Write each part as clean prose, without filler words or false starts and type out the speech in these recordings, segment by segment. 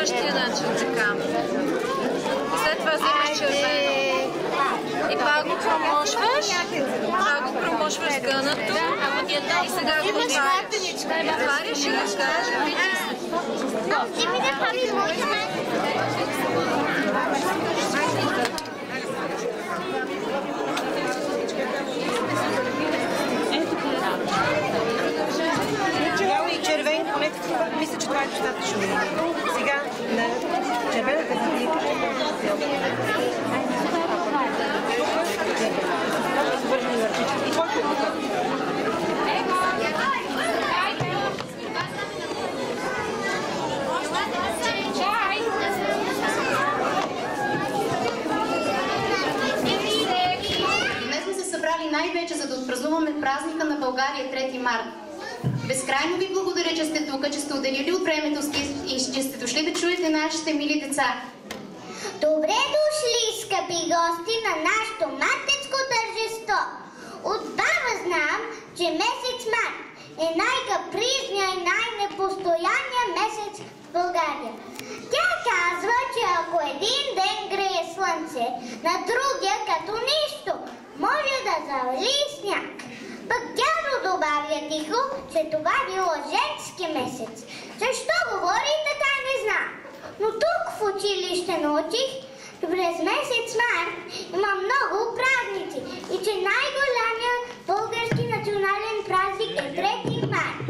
същия начин, така. След това взимаш червено. И пак го промошваш с гънато и сега го отваряш и разкараш го и Бяло и червен, мисля, че това е достатъчно. Сега на червената заплика. Днес сме се събрали най-вече, за да отпразнуваме празника на България 3 март. Безкрайно ви благодаря, че сте тук, че сте отделили от времето и че сте дошли да чуете нашите мили деца. Добре дошли, скъпи гости, на нашето мартенско тържество. Отдавна знам, че месец март е най-капризния и най-непостоянния месец в България. Тя казва, че ако един ден грее слънце, на другия като нищо, може да завали сняг. Пък дядо добавя тихо, че това било женски месец. Защо говори така, не знам. Но тук в училище научих, че през месец март има много празници и че най-голямият български национален празник е 3 март.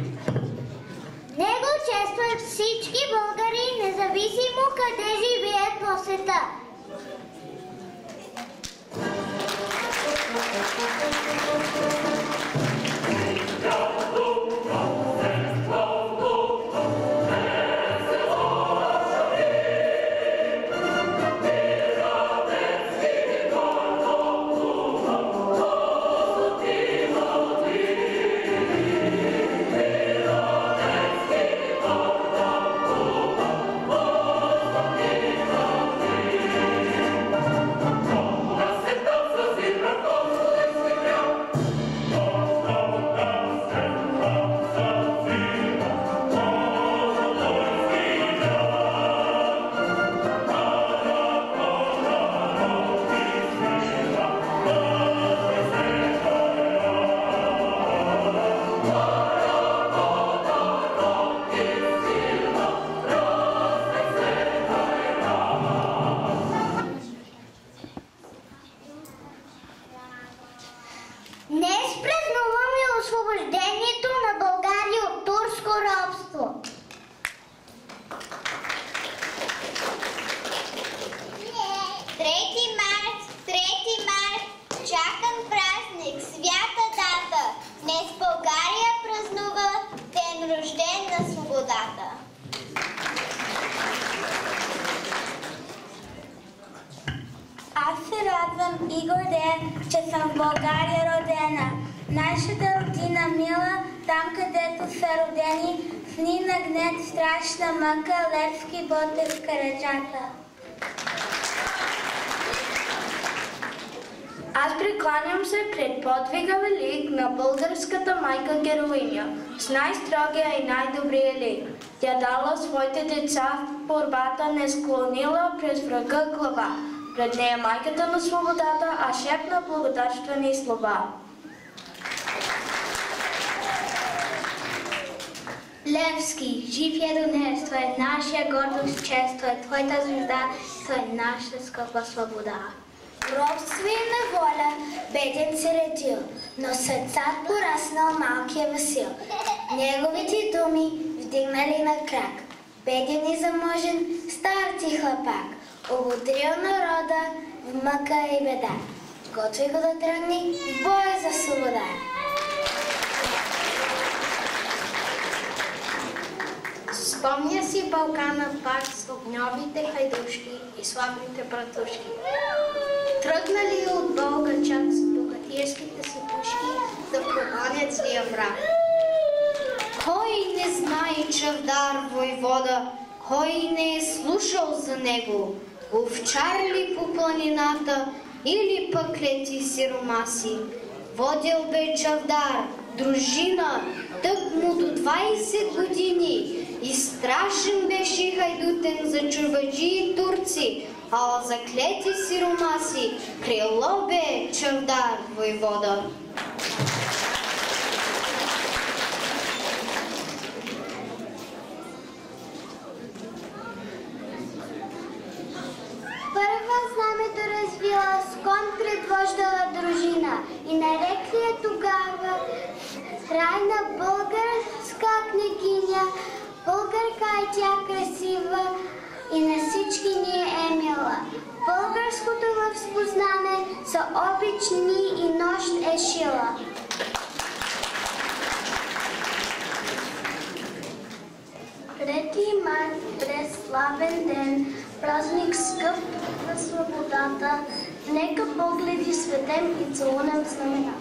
Него честват всички българи, независимо къде живеят по света. Днес празнуваме освобождението на България от турско робство. Трети март, чакан празник, свята дата. Днес България празнува ден рожден на свободата. Аз се радвам и гордея, че съм в България родена. Нашата родина мила, там където са родени, в Нина гнет, страшна мъка, Левски, Ботев, Караджата. Аз прекланям се пред подвига велик на българската майка героиня, с най-строгия и най-добрия лик. Тя дала своите деца в борбата, не склонила през врага глава. Пред нея майката на свободата, а шепна благодарствени слова. Левски, жив е до днес, той е нашия гордост, чест, той е твоята звезда, той е нашата скъпа свобода. Робство и неволя беден се редил, но сърцат пораснал малкия Васил. Неговите думи вдигнали на крак, беден и заможен, стар ти хлапак, ободрил народа в мъка и беда. Готви го да тръгне в боя за свобода. Спомня си Балкана пак с огньовите хайдушки и славните братушки. Тръгнали от Болгачак с богатирските си пушки да прогонят злия враг. Кой не знае Чавдар войвода, кой не е слушал за него? Овчар ли по планината или пък лети сиромаси? Водил бе Чавдар, дружина тъкмо до 20 години. И страшен беше хайдутен за чувачи и турци, а за клети сиромаси крило бе Чавдар войвода. Първа знамето развила с кон предвождала дружина и нарекли я тогава крайна българска княгиня, българка е тя красива и на всички ни е мила. Българското лъвско знаме са обични и нощ е шила. Трети март, през славен ден, празник скъп на свободата, нека погледи светем и целунем знамена.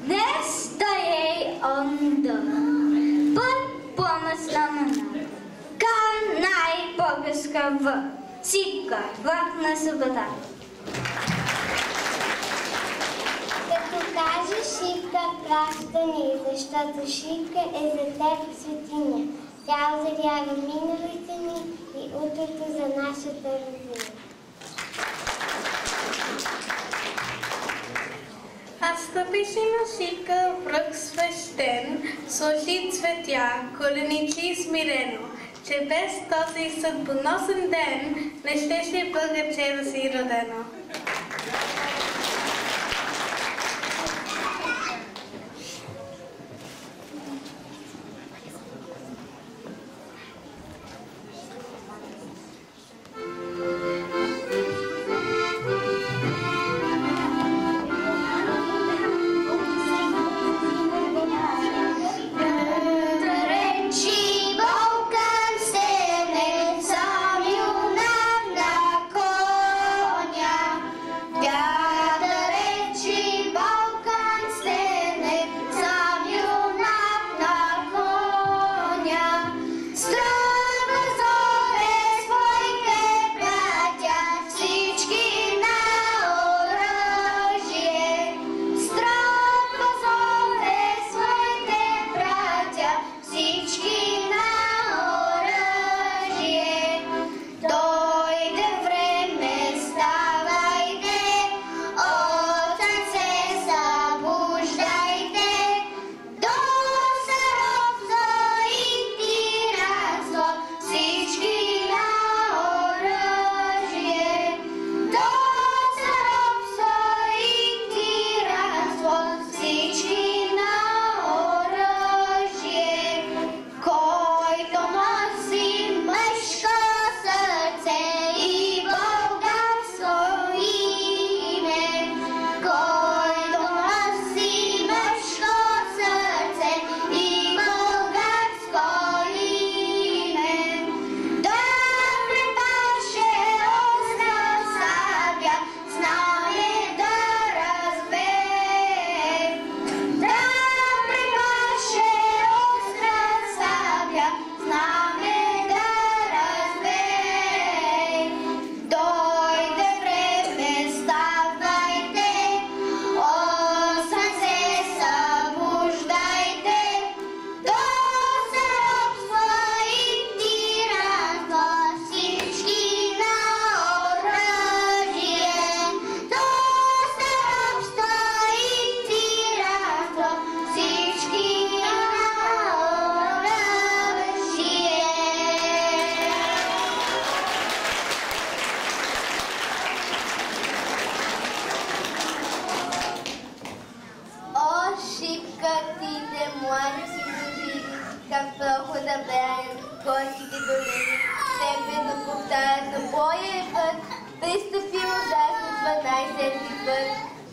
Днес тъй онда, път помъсламана, ка най-българска в сипка, влак на свобода. Като кажеш шипка, праща ни, защото шипка е за теб светиня. Тя озарява миналите ни и утрото за нашата родина. А стъпиш на шипка връх свещен, сложи цветя, коленичи смирено, че без този съдбоносен ден не щеше българче да си родено.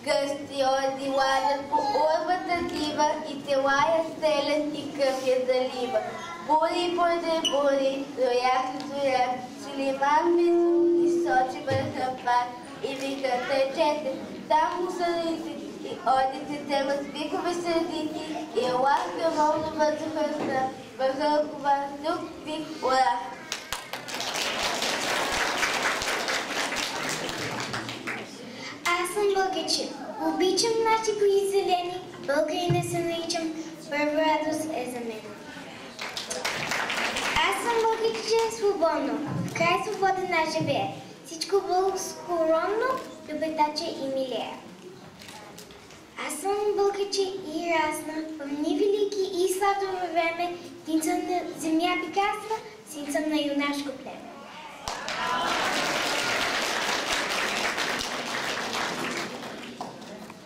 Гъсти оди ладят по урвата дива и тела я стелят и кръв я залива. Бури пойде бури, роях роях, Сулейман Мису и сочи върха пак и вика течете, там мусорите и одите те възпикове сърдити и елах кръволно въздухърста, върха кова, друг вик, ура! Българче, обичам наши бои зелени, българина се наричам, първа радост е за мен. Аз съм българче свободно, в край свободен аз живея. Всичко българско ронно, любетаче и милея. Аз съм българче и разна, в дни велики и сладово време, син съм на земя богатства, син съм на юнашко племе.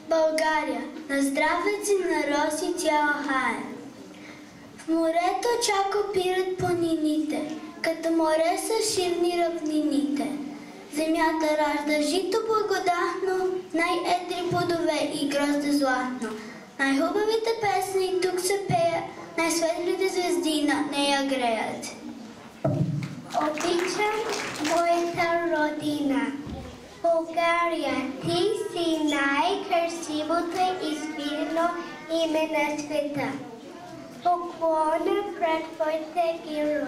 България, на здраве си на роси цяла хая. В морето чак опират планините, като море са ширни равнините. Земята ражда жито благодатно, най-едри плодове и грозде златно. Най-хубавите песни тук се пеят, най-светлите звезди над нея греят. Обичам моята родина. България, ти си най-красивото и спирано име на света. Поклоня пред твоите герои.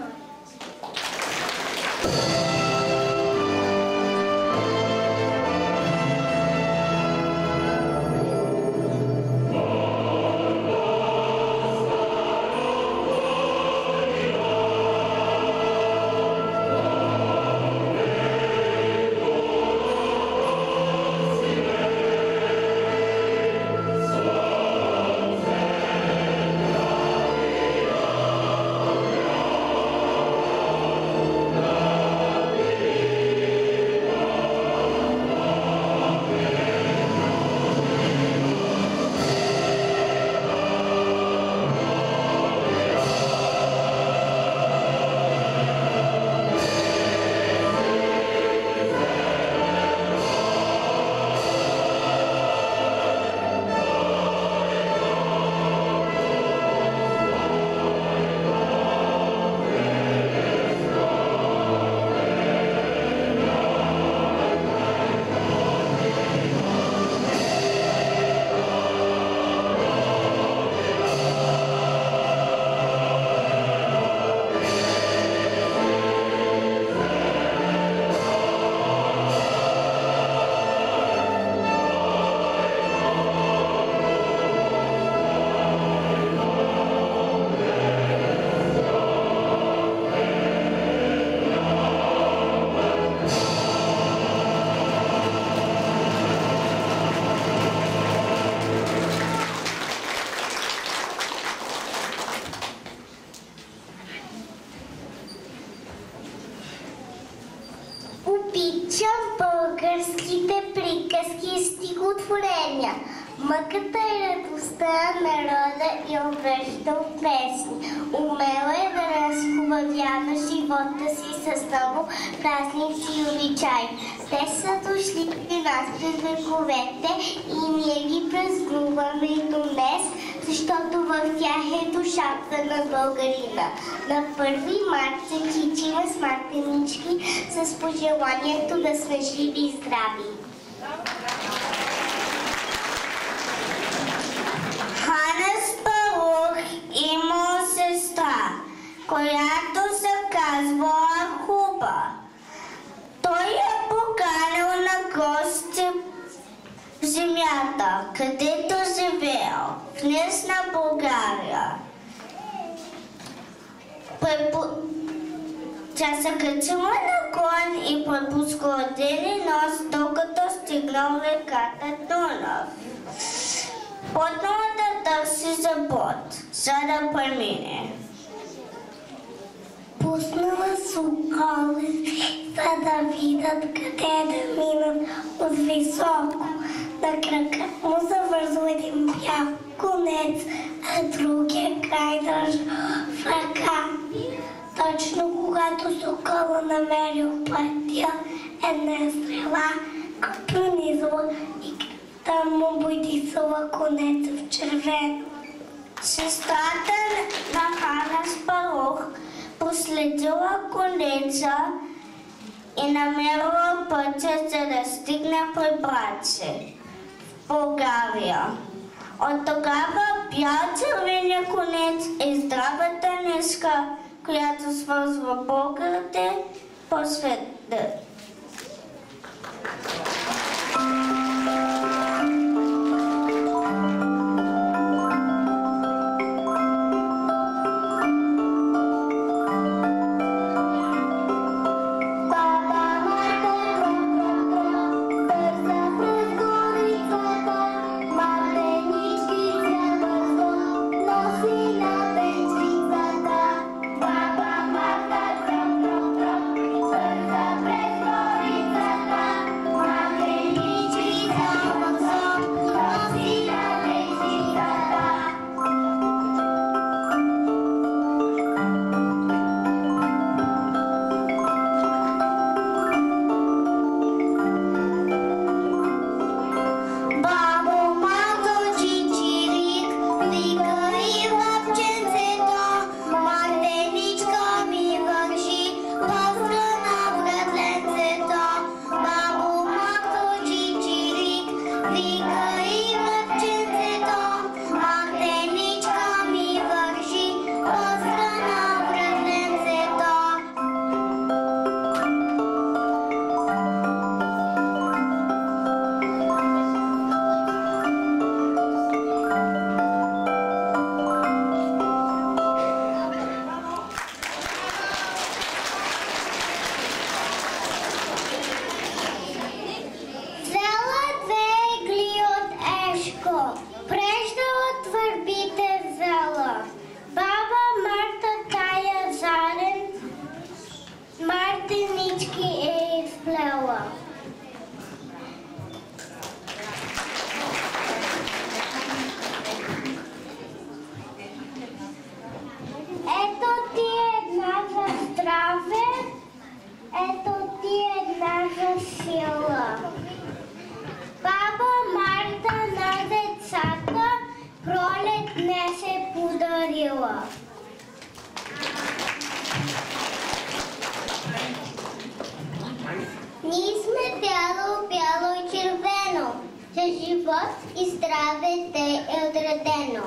Обичам българските приказки и стихотворения. Мъката и радостта на народа и обръща от песни. Умела е да разхубавява живота си с много празници и обичаи. Те са дошли при нас през вековете и ние ги празнуваме и до днес, защото в тях е душата на българина. На 1 март се кичиме с мартенички с пожеланието да сме живи и здрави. Ханес Барух имал сестра, която се казва Хуба. Той е поканил на гости в земята, където живеел, в днесна България. Тя се качила на кон и препускала ден и нощ, докато стигнал реката Дунав. Почнала да търси забот, за да премине. Пуснала соколи, за да видят къде да минат от високо. На крака му завързал един бял конец, а другия край държа в ръка. Точно когато сокола намерил пътя, една стрела го пронизала и там му бойдисала конеца в червено. Сестрата на Ханес Барух последила конеца и намерила пътя, за да стигне при брат си в България. От тогава бял червения конец е здравата нишка, която свързва българите по света. Вика и лъвченцето, антеничка ми вържи от страна връвленцето. Взела две игли от Ешко, прежда от върбите взела. Баба Марта тая зарен, мартенички е изплела. Ето ти една за здраве, ето ти една за сила. Баба Марта на децата пролет днес е подарила. Ние сме бяло, бяло и червено, за живот и здраве те е отредено.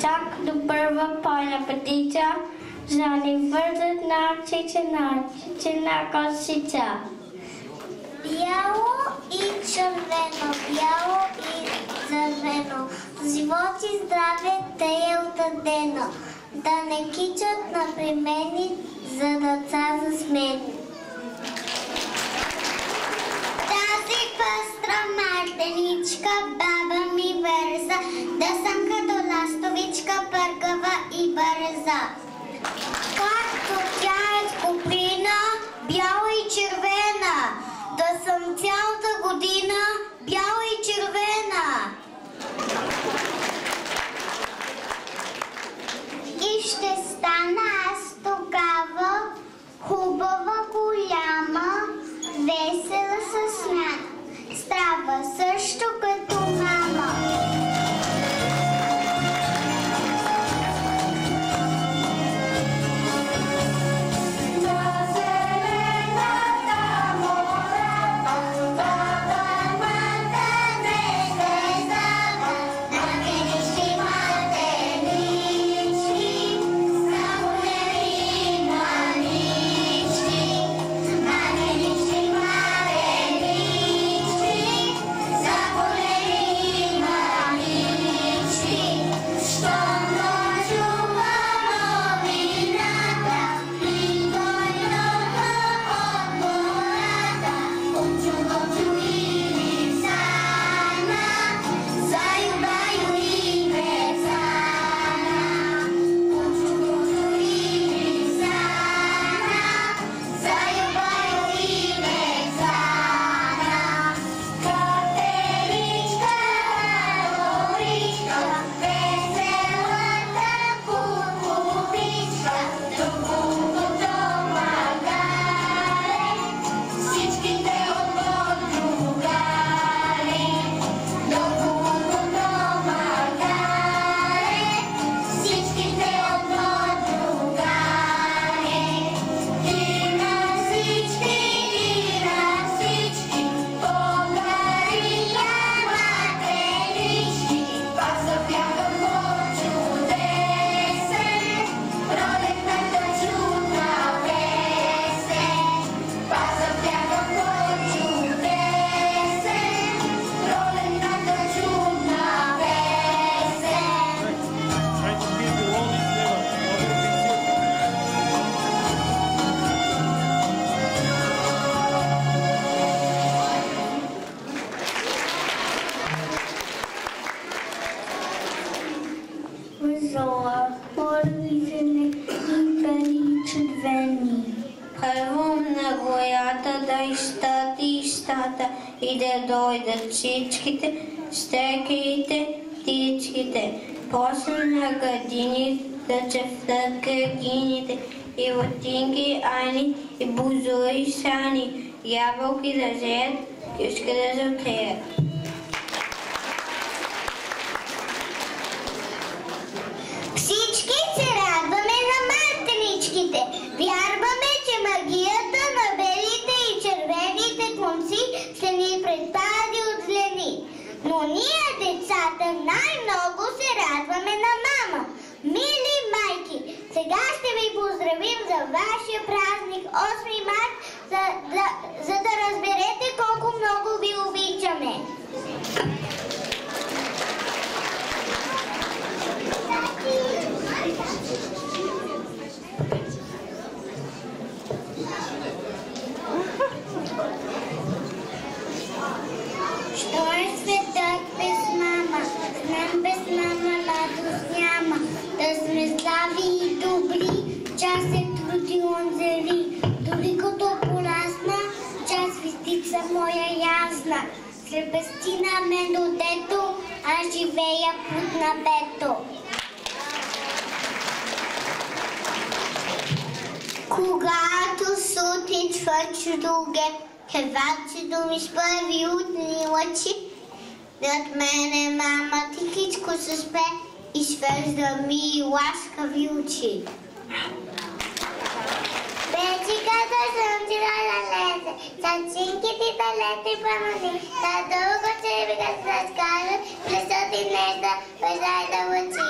Чак до първа пойна пътица, за ни вързат на косица. Бяло и червено, бяло и зървено, живот и здраве те е отдадено, да не кичат на премени, за деца засмени. Тази пъстра мартеничка баба ми върза, да съм като ластовичка пъргава и бърза. Както тя е с куприна, бяла и червена, да съм цялата година бяла и червена. И ще стана аз тогава хубава, голяма, весела със смяна, здрава също като мама. И да дойдат всичките, стеките, птичките, после на градини да чефтат градините, и латинки, ани, и бузури, сани, ябълки да зеят, юшка да затеят. Всички се радваме на много се радваме на мама. Мили майки, сега ще ви поздравим за вашия празник 8 март, за да разберете колко много ви обичаме. Що е светът без мама? Знам без мама радост няма. Да сме слави и добри, час е труди онзели. Дори като порасна, час вестица моя ясна. Слепести на мен до дето, аз живея под небето. Когато сутрин свърши друге, хевачето ми с първи утни лъчи, над мене мама тихичко се спе и свежда ми ласкави очи. Печиката слънчева налезе, сачинките далети пламени, та дълго червика се разкажат, плесът и нежда бежай да лъчи.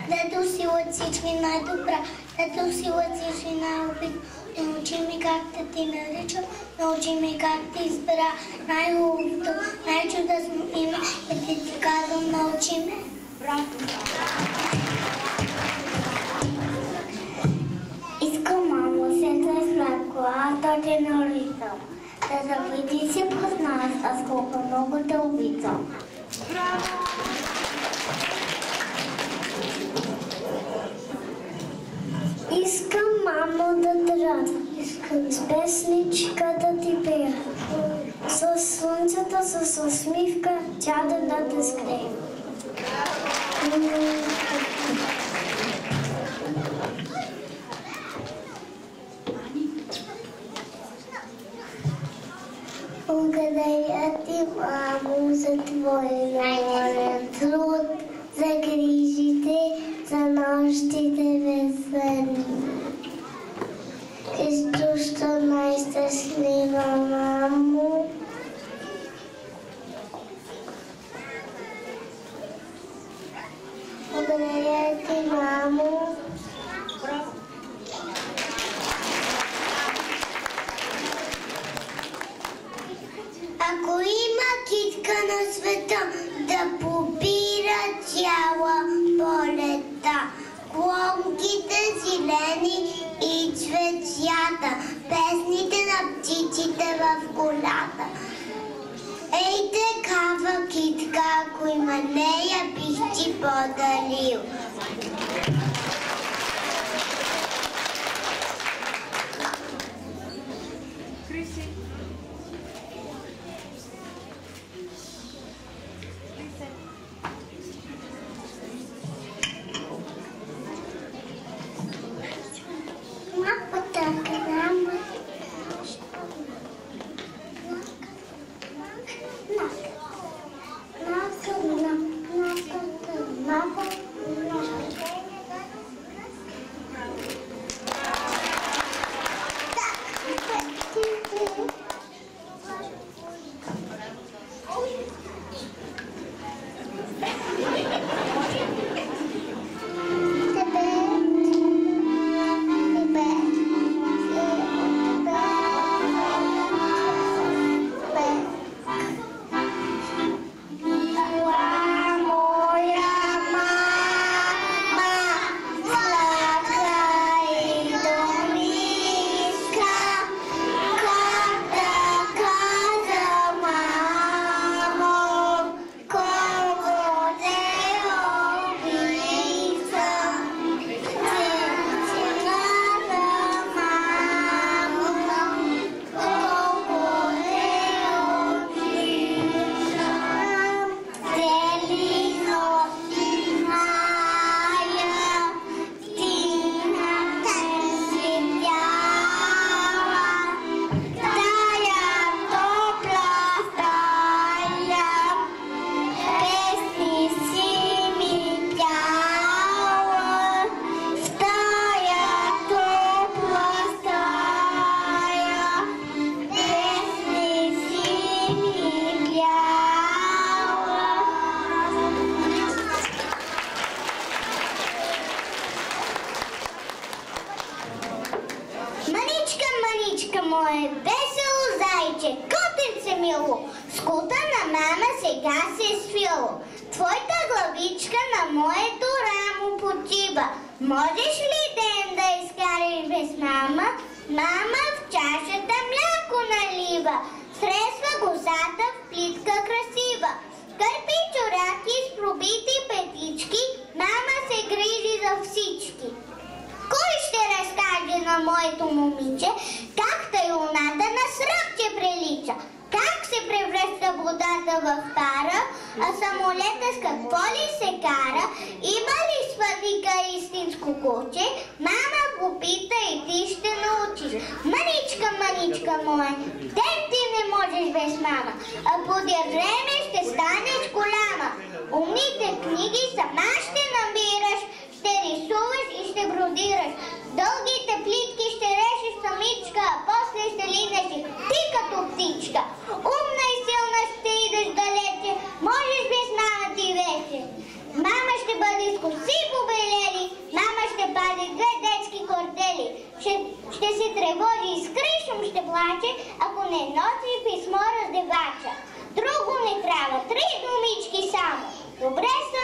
Дето си лъциш ми най-добра, дето си лъциш ми най-обид. Научи ми как да ти наричам, научи ми как ти избера най-хубавото, най-чудесно име, и ти казвам, научи ме. Браво! Искам, мамо, седна с мляко, аз да те наричам. Да завиди се през нас, аз колко много те обичам. Браво! Искам, мамо, да те радвам. Искам с песничка да ти пея. Със слънцето, с усмивка, тя да те скрие. Благодаря ти, мамо, за твоя наморен труд, за грижите, за нощите безсънни. Христо, най-щастлива мамо. Благодаря ти, мамо. Ако има китка на света да побира цяла полета, клонките зелени и цветята, песните на птиците в колята. Ей, такава китка, ако има нея, бих ти подарил. Mama, сега се свило. Твоята главичка на моето рамо почива. Можеш ли ден да изкариш без мама? Мама в чашата мляко налива. Сресва косата в плитка красива. Кърпи чораки с пробити петички. Мама се грижи за всички. Кой ще разкаже на моето момиче как тъй луната на сръбче прилича? Как се превръща водата в пара, а самолета с какво ли се кара? Има ли спътника истинско куче? Мама попита и ти ще научиш. Маничка, маничка моя, ден ти не можеш без мама, а подя време ще станеш голяма. Умните книги сама ще набираш, ще рисуваш и ще бродираш. Дългите плитки ще решиш самичка, а после ще линеш и ти като птичка. Умна и силна ще идеш далече, можеш без мама ти вече. Мама ще бъде с коси побелели, мама ще пази 2 детски кортели. Ще се тревожи и с кришом ще плаче, ако не носи писмо раздевача. Друго не трябва, 3 думички само. Добре са